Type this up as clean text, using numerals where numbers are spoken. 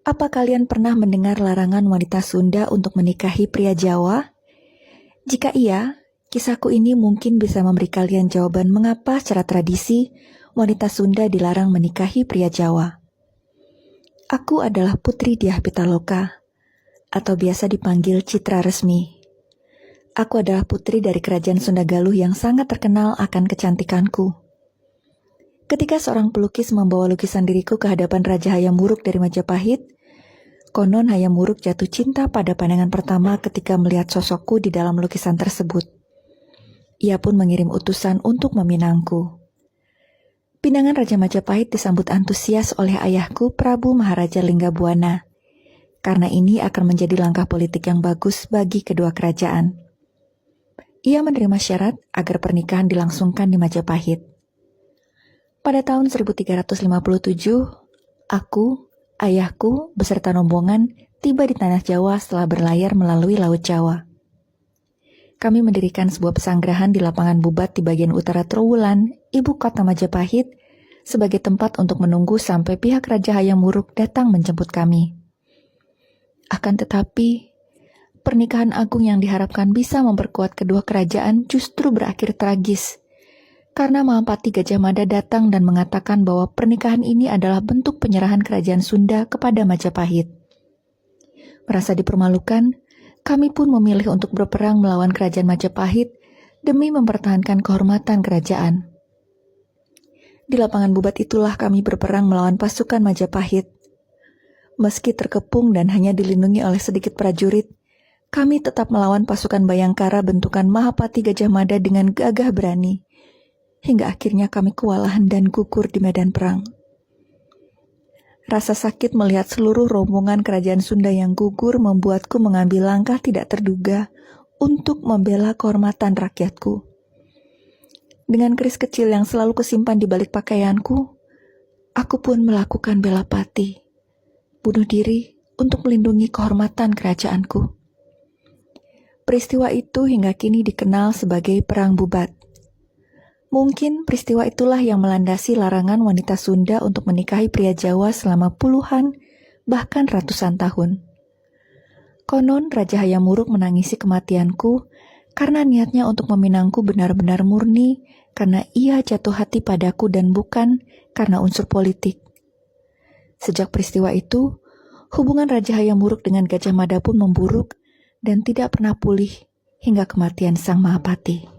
Apa kalian pernah mendengar larangan wanita Sunda untuk menikahi pria Jawa? Jika iya, kisahku ini mungkin bisa memberi kalian jawaban mengapa secara tradisi wanita Sunda dilarang menikahi pria Jawa. Aku adalah Putri Dyah Pitaloka, atau biasa dipanggil Citra Resmi. Aku adalah putri dari kerajaan Sunda Galuh yang sangat terkenal akan kecantikanku. Ketika seorang pelukis membawa lukisan diriku ke hadapan Raja Hayam Wuruk dari Majapahit, konon Hayam Wuruk jatuh cinta pada pandangan pertama ketika melihat sosokku di dalam lukisan tersebut. Ia pun mengirim utusan untuk meminangku. Pinangan Raja Majapahit disambut antusias oleh ayahku Prabu Maharaja Linggabuana, karena ini akan menjadi langkah politik yang bagus bagi kedua kerajaan. Ia menerima syarat agar pernikahan dilangsungkan di Majapahit. Pada tahun 1357, aku, ayahku, beserta rombongan tiba di tanah Jawa setelah berlayar melalui Laut Jawa. Kami mendirikan sebuah pesanggerahan di lapangan Bubat di bagian utara Trowulan, ibu kota Majapahit, sebagai tempat untuk menunggu sampai pihak Raja Hayam Wuruk datang menjemput kami. Akan tetapi, pernikahan agung yang diharapkan bisa memperkuat kedua kerajaan justru berakhir tragis, karena Mahapati Gajah Mada datang dan mengatakan bahwa pernikahan ini adalah bentuk penyerahan kerajaan Sunda kepada Majapahit. Merasa dipermalukan, kami pun memilih untuk berperang melawan kerajaan Majapahit demi mempertahankan kehormatan kerajaan. Di lapangan Bubat itulah kami berperang melawan pasukan Majapahit. Meski terkepung dan hanya dilindungi oleh sedikit prajurit, kami tetap melawan pasukan Bayangkara bentukan Mahapati Gajah Mada dengan gagah berani. Hingga akhirnya kami kewalahan dan gugur di medan perang. Rasa sakit melihat seluruh rombongan kerajaan Sunda yang gugur membuatku mengambil langkah tidak terduga untuk membela kehormatan rakyatku. Dengan keris kecil yang selalu kusimpan di balik pakaianku, aku pun melakukan bela pati, bunuh diri untuk melindungi kehormatan kerajaanku. Peristiwa itu hingga kini dikenal sebagai Perang Bubat. Mungkin peristiwa itulah yang melandasi larangan wanita Sunda untuk menikahi pria Jawa selama puluhan, bahkan ratusan tahun. Konon Raja Hayam Wuruk menangisi kematianku karena niatnya untuk meminangku benar-benar murni karena ia jatuh hati padaku dan bukan karena unsur politik. Sejak peristiwa itu, hubungan Raja Hayam Wuruk dengan Gajah Mada pun memburuk dan tidak pernah pulih hingga kematian Sang Mahapati.